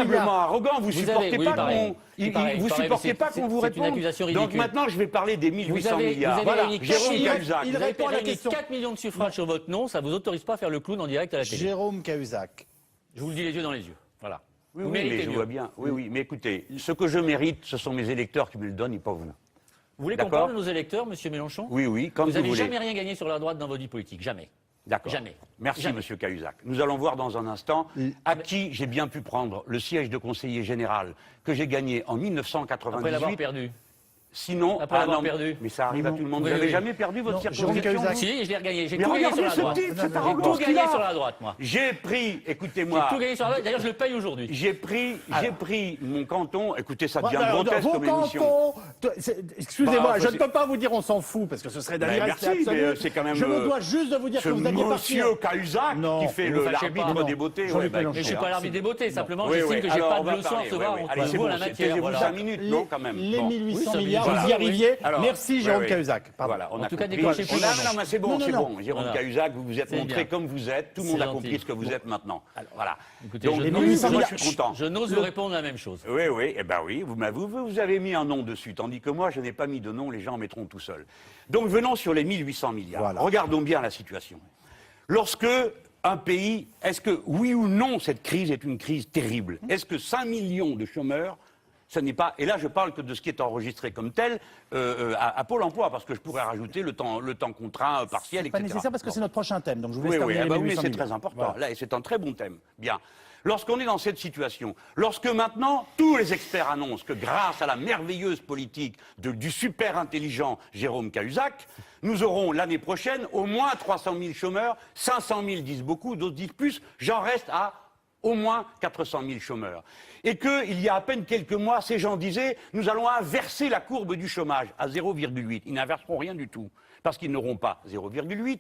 incroyablement arrogant. Vous supportez pas qu'on... Vous supportez pas qu'on vous réponde. Donc maintenant, je vais parler des 1800 milliards. Voilà, Jérôme Cahuzac. Il répond à la question. 4 millions de suffrages sur votre nom, ça ne vous autorise pas à faire le clown en direct à la télé. Jérôme Cahuzac. Je vous le dis les yeux dans les yeux. Voilà. Oui, mais je vois bien. Oui, mais écoutez, ce que je mérite, ce sont mes électeurs qui me le donnent et pas vous. Vous voulez qu'on parle de nos électeurs, monsieur Mélenchon? Oui, comme vous voulez. Vous n'avez jamais rien gagné sur la droite dans votre vie politique, jamais. D'accord. Jamais. Merci, monsieur Cahuzac. Nous allons voir dans un instant à qui j'ai bien pu prendre le siège de conseiller général que j'ai gagné en 1998. Après l'avoir perdu. Sinon, après l'avoir perdu. Mais ça arrive à tout le monde. Vous n'avez jamais perdu votre circonscription? Si, je l'ai regagné. J'ai tout gagné sur la droite. J'ai tout gagné sur la droite, moi. J'ai pris, écoutez-moi. J'ai tout gagné sur la droite. D'ailleurs, je le paye aujourd'hui. J'ai pris mon canton. Écoutez, ça devient grotesque comme émission. Excusez-moi, je ne peux pas vous dire on s'en fout, parce que ce serait d'irrespect absolu. C'est quand même. Je me dois juste de vous dire que vous aviez parti. Monsieur Cahuzac qui fait l'arbitre des beautés. Mais je ne suis pas l'arbitre des beautés, simplement j'estime que je n'ai pas de leçons à recevoir entre vous en la matière. Taisez-vous 5 minutes, non, quand même. Les 1800 milliards, vous y arriviez. Merci Jérôme Cahuzac. Voilà, on en a tout cas, compris. décrochez plus. Non, mais c'est bon, c'est bon. Jérôme Cahuzac, vous vous êtes montré bien. comme vous êtes. Tout le monde a compris ce que vous êtes maintenant. Voilà. Écoutez, Donc, moi, je suis content. Je n'ose vous répondre la même chose. Oui, eh ben oui, vous avez mis un nom dessus, tandis que moi, je n'ai pas mis de nom, les gens mettront tout seuls. Donc, venons sur les 1800 milliards. Voilà. Regardons bien la situation. Lorsque un pays, est-ce que, oui ou non, cette crise est une crise terrible? Est-ce que 5 millions de chômeurs, ce n'est pas, et là je parle que de ce qui est enregistré comme tel à Pôle emploi, parce que je pourrais rajouter le temps contraint partiel, etc. C'est pas nécessaire parce que c'est notre prochain thème, donc je vous laisse oui, terminer mais c'est très important. Voilà. Là, et c'est un très bon thème. Bien. Lorsqu'on est dans cette situation, lorsque maintenant tous les experts annoncent que grâce à la merveilleuse politique du super intelligent Jérôme Cahuzac, nous aurons l'année prochaine au moins 300 000 chômeurs, 500 000 disent beaucoup, d'autres disent plus, j'en reste à au moins 400 000 chômeurs. Et qu'il y a à peine quelques mois, ces gens disaient « nous allons inverser la courbe du chômage à 0,8 ». Ils n'inverseront rien du tout, parce qu'ils n'auront pas 0,8,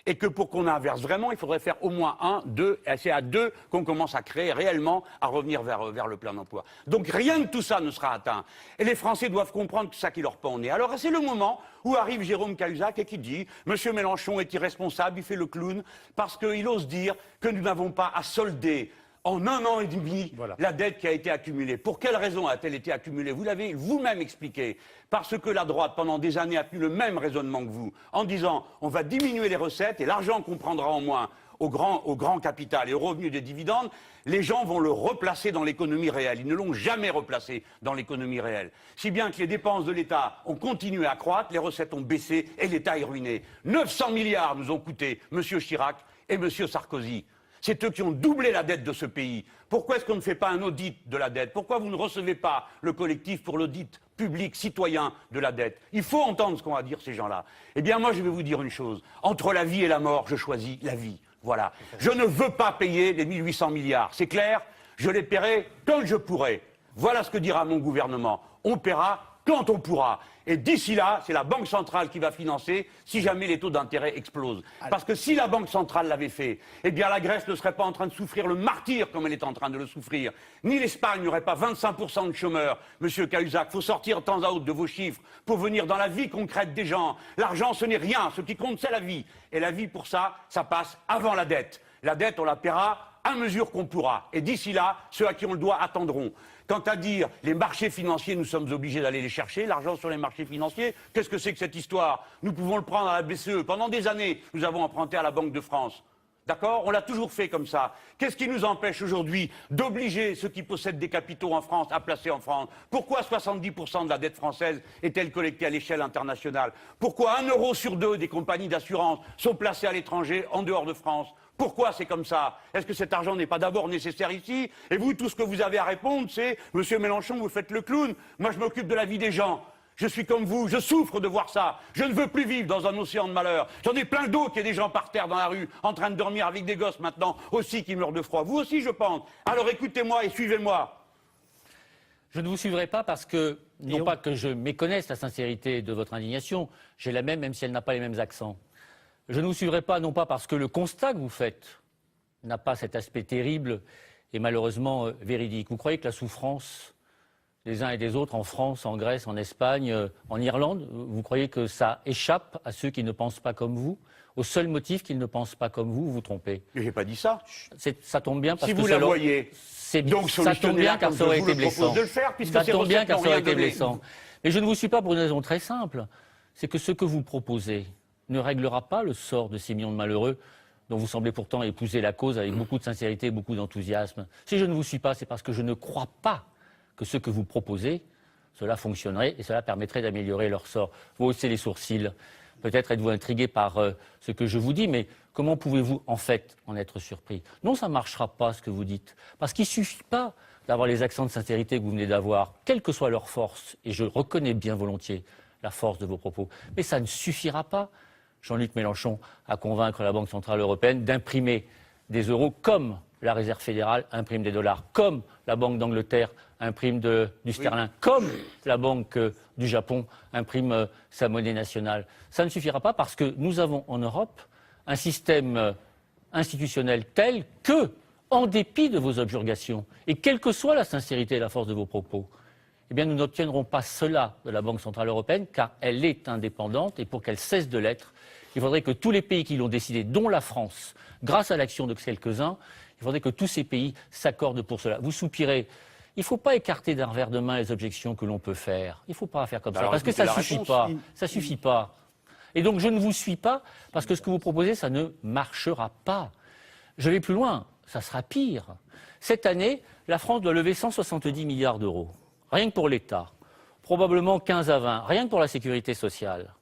et que pour qu'on inverse vraiment, il faudrait faire au moins 1, 2, et c'est à 2 qu'on commence à créer réellement, à revenir vers le plein emploi. Donc rien de tout ça ne sera atteint. Et les Français doivent comprendre que c'est ça qui leur pend au nez. Alors c'est le moment où arrive Jérôme Cahuzac et qui dit « Monsieur Mélenchon est irresponsable, il fait le clown, parce qu'il ose dire que nous n'avons pas à solder en 1 an et demi, la dette qui a été accumulée. Pour quelle raison a-t-elle été accumulée? Vous l'avez vous-même expliqué. Parce que la droite, pendant des années, a tenu le même raisonnement que vous, en disant on va diminuer les recettes et l'argent qu'on prendra en moins au grand capital et au revenu des dividendes, les gens vont le replacer dans l'économie réelle. Ils ne l'ont jamais replacé dans l'économie réelle. Si bien que les dépenses de l'État ont continué à croître, les recettes ont baissé et l'État est ruiné. 900 milliards nous ont coûté M. Chirac et M. Sarkozy. C'est eux qui ont doublé la dette de ce pays. Pourquoi est-ce qu'on ne fait pas un audit de la dette? Pourquoi vous ne recevez pas le collectif pour l'audit public, citoyen de la dette? Il faut entendre ce qu'ont à dire ces gens-là. Eh bien, moi, je vais vous dire une chose. Entre la vie et la mort, je choisis la vie. Voilà. Je ne veux pas payer les 1800 milliards. C'est clair? Je les paierai quand je pourrai. Voilà ce que dira mon gouvernement. On paiera quand on pourra. Et d'ici là, c'est la Banque centrale qui va financer si jamais les taux d'intérêt explosent. Parce que si la Banque centrale l'avait fait, eh bien la Grèce ne serait pas en train de souffrir le martyre comme elle est en train de le souffrir. Ni l'Espagne n'aurait pas 25% de chômeurs. Monsieur Cahuzac, il faut sortir de temps à autre de vos chiffres pour venir dans la vie concrète des gens. L'argent, ce n'est rien. Ce qui compte, c'est la vie. Et la vie, pour ça, ça passe avant la dette. La dette, on la paiera à mesure qu'on pourra. Et d'ici là, ceux à qui on le doit attendront. Quant à dire les marchés financiers, nous sommes obligés d'aller les chercher, l'argent sur les marchés financiers, qu'est-ce que c'est que cette histoire? Nous pouvons le prendre à la BCE. Pendant des années, nous avons emprunté à la Banque de France. D'accord? On l'a toujours fait comme ça. Qu'est-ce qui nous empêche aujourd'hui d'obliger ceux qui possèdent des capitaux en France à placer en France? Pourquoi 70% de la dette française est-elle collectée à l'échelle internationale? Pourquoi 1 euro sur 2 des compagnies d'assurance sont placées à l'étranger, en dehors de France? Pourquoi c'est comme ça? Est-ce que cet argent n'est pas d'abord nécessaire ici? Et vous, tout ce que vous avez à répondre, c'est « Monsieur Mélenchon, vous faites le clown. Moi, je m'occupe de la vie des gens. Je suis comme vous, je souffre de voir ça. Je ne veux plus vivre dans un océan de malheur. J'en ai plein d'autres qui y a des gens par terre dans la rue, en train de dormir avec des gosses maintenant, aussi qui meurent de froid. Vous aussi, je pense. Alors écoutez-moi et suivez-moi. » Je ne vous suivrai pas parce que, non pas que je méconnaisse la sincérité de votre indignation, j'ai la même si elle n'a pas les mêmes accents. Je ne vous suivrai pas, non pas parce que le constat que vous faites n'a pas cet aspect terrible et malheureusement véridique. Vous croyez que la souffrance des uns et des autres en France, en Grèce, en Espagne, en Irlande. Vous croyez que ça échappe à ceux qui ne pensent pas comme vous? Au seul motif qu'ils ne pensent pas comme vous trompez. Mais j'ai pas dit ça. Ça tombe bien parce Si que vous la voyez, donc ça tombe bien car ça aurait été blessant. de le faire, puisque Ça ces tombe bien recettes car n'ont ça aurait rien été donné. blessant. Mais je ne vous suis pas pour une raison très simple. C'est que ce que vous proposez ne réglera pas le sort de ces millions de malheureux dont vous semblez pourtant épouser la cause avec beaucoup de sincérité et beaucoup d'enthousiasme. Si je ne vous suis pas, c'est parce que je ne crois pas que ce que vous proposez, cela fonctionnerait et cela permettrait d'améliorer leur sort. Vous haussez les sourcils. Peut-être êtes-vous intrigué par ce que je vous dis, mais comment pouvez-vous en fait en être surpris? Non, ça ne marchera pas ce que vous dites. Parce qu'il ne suffit pas d'avoir les accents de sincérité que vous venez d'avoir, quelle que soit leur force, et je reconnais bien volontiers la force de vos propos, mais ça ne suffira pas, Jean-Luc Mélenchon, à convaincre la Banque Centrale Européenne d'imprimer des euros comme la Réserve fédérale imprime des dollars, comme la Banque d'Angleterre imprime du sterling, comme la Banque du Japon imprime sa monnaie nationale. Ça ne suffira pas parce que nous avons en Europe un système institutionnel tel que, en dépit de vos objurgations, et quelle que soit la sincérité et la force de vos propos, eh bien, nous n'obtiendrons pas cela de la Banque Centrale Européenne car elle est indépendante et pour qu'elle cesse de l'être, il faudrait que tous les pays qui l'ont décidé, dont la France, grâce à l'action de quelques-uns, il faudrait que tous ces pays s'accordent pour cela. Vous soupirez. Il ne faut pas écarter d'un revers de main les objections que l'on peut faire. Il ne faut pas faire comme ça, parce que ça ne suffit pas. Ça suffit pas. Et donc je ne vous suis pas, parce que ce que vous proposez, ça ne marchera pas. Je vais plus loin, ça sera pire. Cette année, la France doit lever 170 milliards d'euros. Rien que pour l'État. Probablement 15 à 20, rien que pour la sécurité sociale.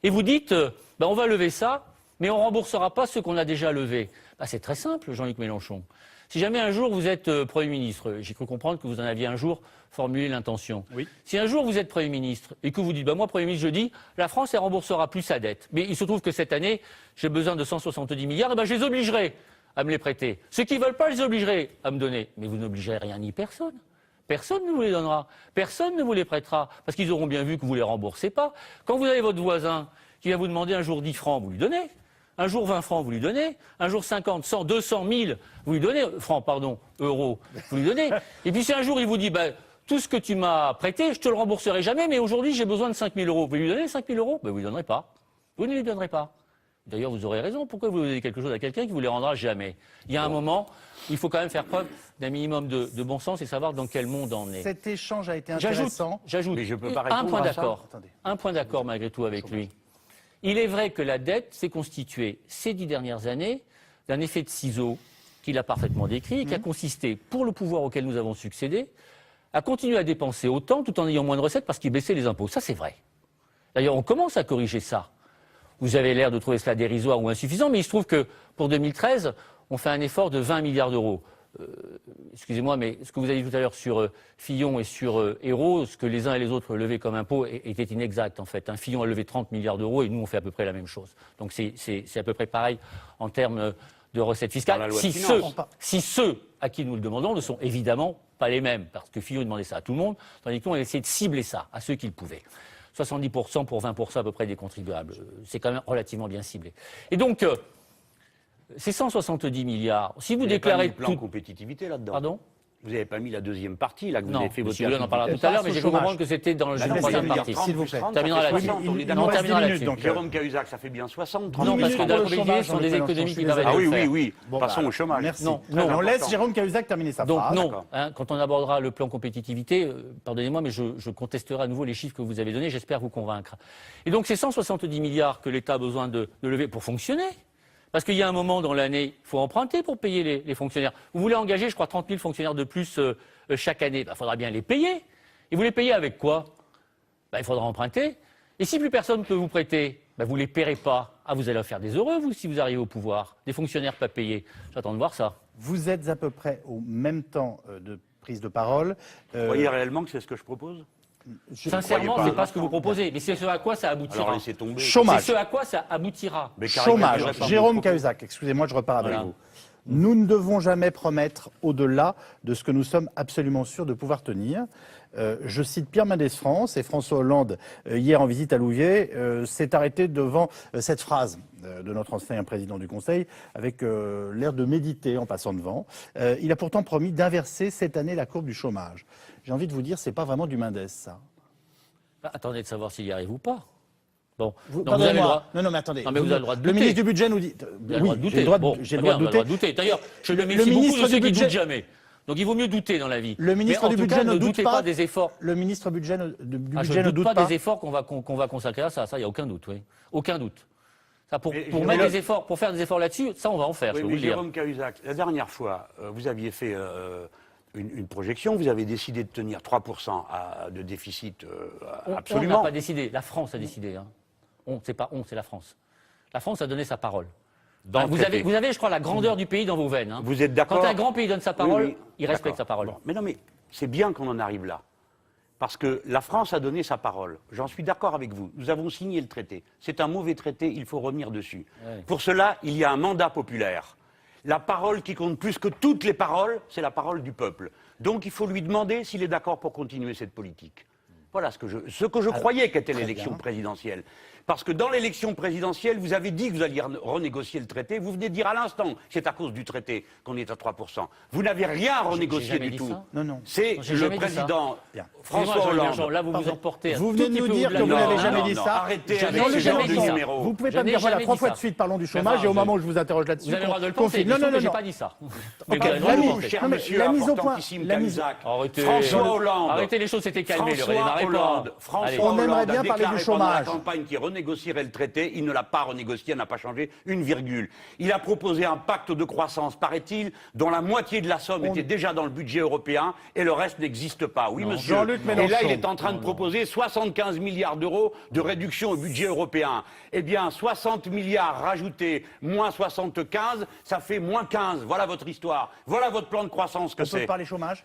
Et vous dites, on va lever ça, mais on ne remboursera pas ceux qu'on a déjà levés. C'est très simple, Jean-Luc Mélenchon. Si jamais un jour vous êtes Premier ministre, j'ai cru comprendre que vous en aviez un jour formulé l'intention. Oui. Si un jour vous êtes Premier ministre et que vous dites, moi Premier ministre, je dis, la France, elle remboursera plus sa dette. Mais il se trouve que cette année, j'ai besoin de 170 milliards, et je les obligerai à me les prêter. Ceux qui ne veulent pas, je les obligerai à me donner. Mais vous n'obligerez rien ni personne. Personne ne vous les donnera. Personne ne vous les prêtera. Parce qu'ils auront bien vu que vous ne les remboursez pas. Quand vous avez votre voisin qui vient vous demander un jour 10 francs, vous lui donnez. Un jour 20 francs, vous lui donnez. Un jour 50, 100, 200, 1000, vous lui donnez. Francs, pardon, euros, vous lui donnez. Et puis si un jour il vous dit, tout ce que tu m'as prêté, je te le rembourserai jamais, mais aujourd'hui j'ai besoin de 5 000 euros. Vous lui donnez 5 000 euros? Vous ne lui donnerez pas. Vous ne lui donnerez pas. D'ailleurs, vous aurez raison. Pourquoi vous donnez quelque chose à quelqu'un qui vous les rendra jamais? Il y a un moment, il faut quand même faire preuve d'un minimum de bon sens et savoir dans quel monde on est. Cet échange a été intéressant. J'ajoute Mais je peux pas un point répondre à ça. d'accord. Un point d'accord malgré tout avec lui. Il est vrai que la dette s'est constituée ces 10 dernières années d'un effet de ciseau qu'il a parfaitement décrit et qui a consisté, pour le pouvoir auquel nous avons succédé, à continuer à dépenser autant tout en ayant moins de recettes parce qu'il baissait les impôts. Ça, c'est vrai. D'ailleurs, on commence à corriger ça. Vous avez l'air de trouver cela dérisoire ou insuffisant, mais il se trouve que pour 2013, on fait un effort de 20 milliards d'euros. Excusez-moi, mais ce que vous avez dit tout à l'heure sur Fillon et sur Hérault, ce que les uns et les autres levaient comme impôt était inexact en fait. Fillon a levé 30 milliards d'euros et nous on fait à peu près la même chose. Donc c'est à peu près pareil en termes de recettes fiscales. Si ceux à qui nous le demandons ne sont évidemment pas les mêmes, parce que Fillon demandait ça à tout le monde, tandis que nous on a essayé de cibler ça à ceux qui le pouvaient. 70% pour 20% à peu près des contribuables. C'est quand même relativement bien ciblé. Et donc, ces 170 milliards, si vous déclarez... Vous n'avez pas mis le plan compétitivité là-dedans. Pardon? Vous n'avez pas mis la deuxième partie, là, que vous non, avez fait voter. On en parlera tout à l'heure, mais j'ai cru comprendre que c'était dans la troisième partie. S'il vous plaît. On terminera là-dessus. On terminera là-dessus. Jérôme Cahuzac, ça fait bien 60, 30 Non, parce que dans la pour le chômage, ce sont des économies qui Mélenchon, permettent de le faire. oui. Passons au chômage. Merci. Non, On laisse Jérôme Cahuzac terminer sa Donc phrase. non, quand on abordera le plan compétitivité, pardonnez-moi, mais je contesterai à nouveau les chiffres que vous avez donnés, j'espère vous convaincre. Et donc ces 170 milliards que l'État a besoin de lever pour fonctionner, parce qu'il y a un moment dans l'année, il faut emprunter pour payer les fonctionnaires. Vous voulez engager, je crois, 30 000 fonctionnaires de plus chaque année. Il faudra bien les payer. Et vous les payez avec quoi? Il faudra emprunter. Et si plus personne ne peut vous prêter, vous ne les paierez pas. Vous allez faire des heureux, vous, si vous arrivez au pouvoir. Des fonctionnaires pas payés. J'attends de voir ça. Vous êtes à peu près au même temps de prise de parole. Vous croyez réellement que c'est ce que je propose? Sincèrement, ce n'est pas ce que vous proposez, mais c'est ce à quoi ça aboutira. Alors laissez tomber. Chômage. C'est ce à quoi ça aboutira. Mais Chômage. caricaturez pas Jérôme mon propos. Cahuzac, excusez-moi, je repars avec vous. Nous ne devons jamais promettre au-delà de ce que nous sommes absolument sûrs de pouvoir tenir. Je cite Pierre Mendès France et François Hollande, hier en visite à Louviers, s'est arrêté devant cette phrase de notre ancien président du Conseil, avec l'air de méditer en passant devant. Il a pourtant promis d'inverser cette année la courbe du chômage. J'ai envie de vous dire, c'est pas vraiment du Mendès, ça. Attendez de savoir s'il y arrive ou pas. Bon, Vous, donc vous avez le droit. Non, mais attendez. Non, mais vous avez le droit de Le douter. ministre du Budget nous dit... Vous avez le droit de douter. j'ai le droit de, Bon, j'ai le très droit de bien, vous avez le douter. D'ailleurs, je le Le méfie beaucoup ministre de ceux du qui Budget- doutent jamais. Donc il vaut mieux douter dans la vie. Le ministre Mais en du tout Budget cas, ne doute doutez pas des efforts. Le ministre du Je Budget ne ne doute doute pas des efforts qu'on va consacrer à ça. Ça, il n'y a aucun doute. Oui. Aucun doute. Ça, pour mettre des efforts, pour faire des efforts là-dessus, ça, on va en faire. Oui, je peux mais vous le dire. Jérôme Cahuzac, la dernière fois, vous aviez fait une projection, vous avez décidé de tenir 3% de déficit On absolument. n'a pas décidé. La France a décidé. Hein. C'est pas on, c'est la France. La France a donné sa parole. Dans le vous traité. avez, je crois, la grandeur du pays dans vos veines. Hein. Vous êtes d'accord? Quand un grand pays donne sa parole, Oui, il respecte d'accord. sa parole. Bon, mais non, mais c'est bien qu'on en arrive là. Parce que la France a donné sa parole. J'en suis d'accord avec vous. Nous avons signé le traité. C'est un mauvais traité, il faut revenir dessus. Ouais. Pour cela, il y a un mandat populaire. La parole qui compte plus que toutes les paroles, c'est la parole du peuple. Donc il faut lui demander s'il est d'accord pour continuer cette politique. Voilà ce que je croyais qu'était l'élection présidentielle. Parce que dans l'élection présidentielle, vous avez dit que vous alliez renégocier le traité. Vous venez de dire à l'instant que c'est à cause du traité qu'on est à 3%. Vous n'avez rien renégocié jamais du dit tout. ça. Non, non. C'est J'ai le jamais dit ça. président Bien. François Excusez-moi, Hollande. Jean, là, vous vous emportez. Vous venez de nous dire que vous Non, n'avez non, jamais dit non, ça. arrêtez Jamais, avec ce j'ai genre jamais de dit ça. numéro. Vous pouvez Je pas me n'ai dire, voilà, jamais 3 dit fois ça. de suite, parlons du Mais chômage, enfin, et au moment où je vous interroge là-dessus, Vous avez le droit de le confie. penser. Non, non, non, j'ai non. pas dit ça. Ok, Mais vous avez le droit de le Vous, penser. cher Non, mais monsieur, la mise au point, importantissime la mise- Cahuzac, Arrêtez. François Hollande. Arrêtez, les choses s'étaient calmées, le François redémarrez pas. Hollande, François Allez. On Hollande aimerait a bien parler du déclaré pendant la chômage. campagne qu'il renégocierait le traité. Il ne l'a pas renégocié, n'a pas changé une virgule. Il a proposé un pacte de croissance, paraît-il, dont la moitié de la somme était déjà dans le budget européen et le reste n'existe pas. Oui, monsieur. Jean-Luc Et là, Mélenchon. il est en train de proposer 75 milliards d'euros de réduction au budget européen. Eh bien, 60 milliards rajoutés, moins 75, ça fait moins 15. Voilà votre histoire. Voilà votre plan de croissance que On peut c'est. parler chômage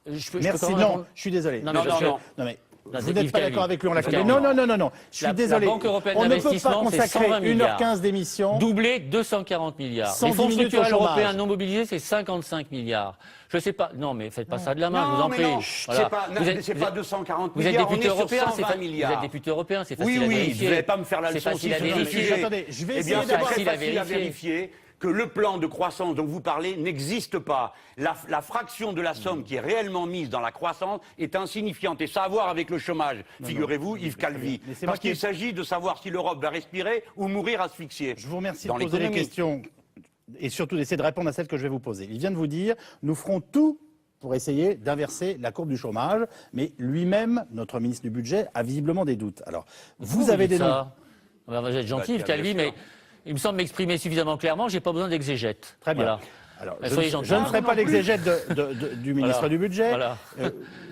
Je peux Merci, quand même non, répondre je suis désolé. Non, non, non. Non, mais Non, vous c'est n'êtes Yves pas Calvi. d'accord avec lui, on l'a Yves fait. Calvi. Non, non, non, non, non. Je suis La désolé. Banque européenne On ne peut pas d'investissement, c'est consacrer 120 milliards. 1h15 d'émission. Doublé, 240 milliards. Les 110 fonds minutes au structurels chômage. européens non mobilisés, c'est 55 milliards. Je sais pas. Non, mais faites pas ça de la main, je vous en mais prie. non, Voilà. c'est pas 240 Vous êtes milliards, député on est sur européen, 120 milliards. Vous êtes député européen, c'est Oui, facile à oui, vérifier. vous n'allez pas me faire la C'est leçon facile si à sur un vérifier. sujet. Attendez, je vais Eh bien, essayer c'est d'avoir- très facile à facile à vérifier. vérifier que le plan de croissance dont vous parlez n'existe pas. La fraction de la somme qui est réellement mise dans la croissance est insignifiante. Et ça a à voir avec le chômage, figurez-vous, Yves Calvi. Mais c'est moi Parce qui- qu'il s'agit de savoir si l'Europe va respirer ou mourir asphyxiée. Je vous remercie Dans de poser les l'économie. questions et surtout d'essayer de répondre à celles que je vais vous poser. Il vient de vous dire, nous ferons tout pour essayer d'inverser la courbe du chômage, mais lui-même, notre ministre du Budget, a visiblement des doutes. Alors, vous avez des noms. ça. Vous êtes gentil, Yves bien Calvi, sûr. mais il me semble m'exprimer suffisamment clairement, j'ai pas besoin d'exégète. Très bien. Voilà. Alors, Soyez je gentil. ne ferai pas l'exégète du ministre Voilà. du Budget. Voilà.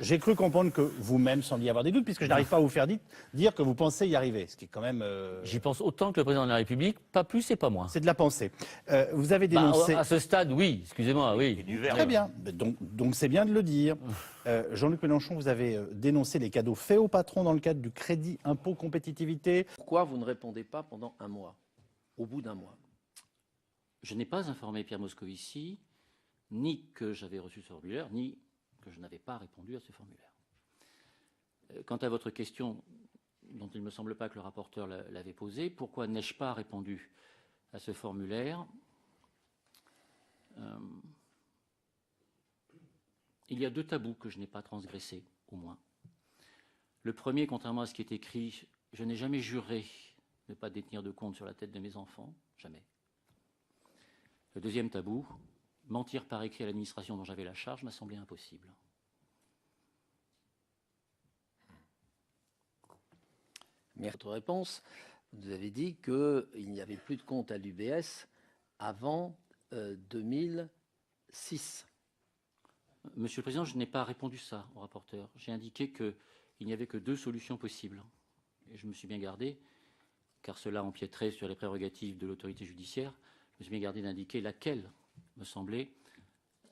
J'ai cru comprendre que vous-même sembliez avoir des doutes, puisque je n'arrive pas à vous faire dire que vous pensez y arriver, ce qui est quand même... J'y pense autant que le président de la République, pas plus et pas moins. c'est de la pensée. Vous avez Bah, dénoncé... à ce stade, oui, excusez-moi, oui. Du verre. Très bien. Donc c'est bien de le dire. Jean-Luc Mélenchon, vous avez dénoncé les cadeaux faits aux patrons dans le cadre du crédit impôt compétitivité. Pourquoi vous ne répondez pas pendant un mois, au bout d'un mois? Je n'ai pas informé Pierre Moscovici, ni que j'avais reçu ce formulaire, ni que je n'avais pas répondu à ce formulaire. Quant à votre question, dont il ne me semble pas que le rapporteur l'avait posée, pourquoi n'ai-je pas répondu à ce formulaire? Il y a 2 tabous que je n'ai pas transgressés, au moins. Le premier, contrairement à ce qui est écrit, je n'ai jamais juré ne pas détenir de compte sur la tête de mes enfants, jamais. Le deuxième tabou, mentir par écrit à l'administration dont j'avais la charge m'a semblé impossible. Mais votre réponse, vous avez dit qu'il n'y avait plus de compte à l'UBS avant 2006. Monsieur le Président, je n'ai pas répondu ça au rapporteur. J'ai indiqué qu'il n'y avait que 2 solutions possibles. Et je me suis bien gardé, car cela empiéterait sur les prérogatives de l'autorité judiciaire, je me suis bien gardé d'indiquer laquelle me semblait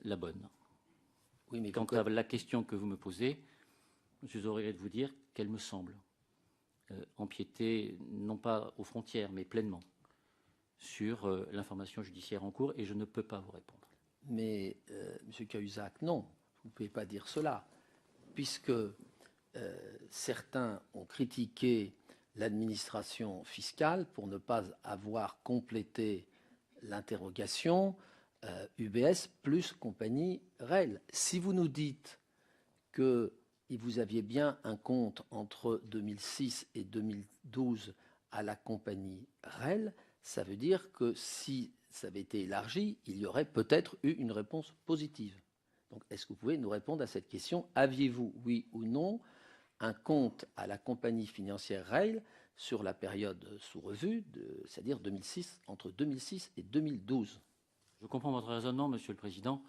la bonne. Oui, mais Quant à la question que vous me posez, je aurais de vous dire qu'elle me semble empiéter, non pas aux frontières, mais pleinement, sur l'information judiciaire en cours et je ne peux pas vous répondre. Mais, M. Cahuzac, non, vous ne pouvez pas dire cela, puisque certains ont critiqué l'administration fiscale pour ne pas avoir complété l'interrogation UBS plus compagnie REL. Si vous nous dites que vous aviez bien un compte entre 2006 et 2012 à la compagnie REL, ça veut dire que si ça avait été élargi, il y aurait peut-être eu une réponse positive. Donc, est-ce que vous pouvez nous répondre à cette question? Aviez-vous, oui ou non, un compte à la compagnie financière REL sur la période sous revue, c'est-à-dire entre 2006 et 2012? Je comprends votre raisonnement, Monsieur le Président.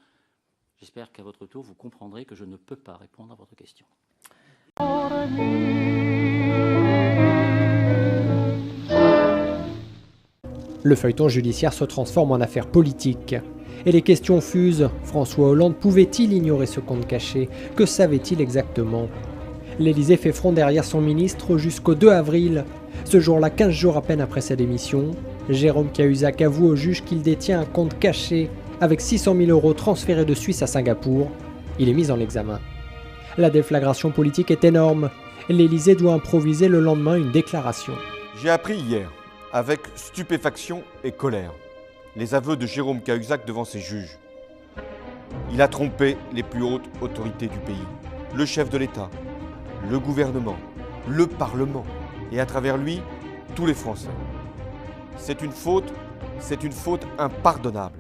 J'espère qu'à votre tour, vous comprendrez que je ne peux pas répondre à votre question. Le feuilleton judiciaire se transforme en affaire politique. Et les questions fusent. François Hollande pouvait-il ignorer ce compte caché? Que savait-il exactement? L'Élysée fait front derrière son ministre jusqu'au 2 avril. Ce jour-là, 15 jours à peine après sa démission, Jérôme Cahuzac avoue au juge qu'il détient un compte caché avec 600 000 € transférés de Suisse à Singapour. Il est mis en examen. La déflagration politique est énorme. L'Élysée doit improviser le lendemain une déclaration. J'ai appris hier, avec stupéfaction et colère, les aveux de Jérôme Cahuzac devant ses juges. Il a trompé les plus hautes autorités du pays, le chef de l'État, le gouvernement, le Parlement, et à travers lui, tous les Français. C'est une faute impardonnable.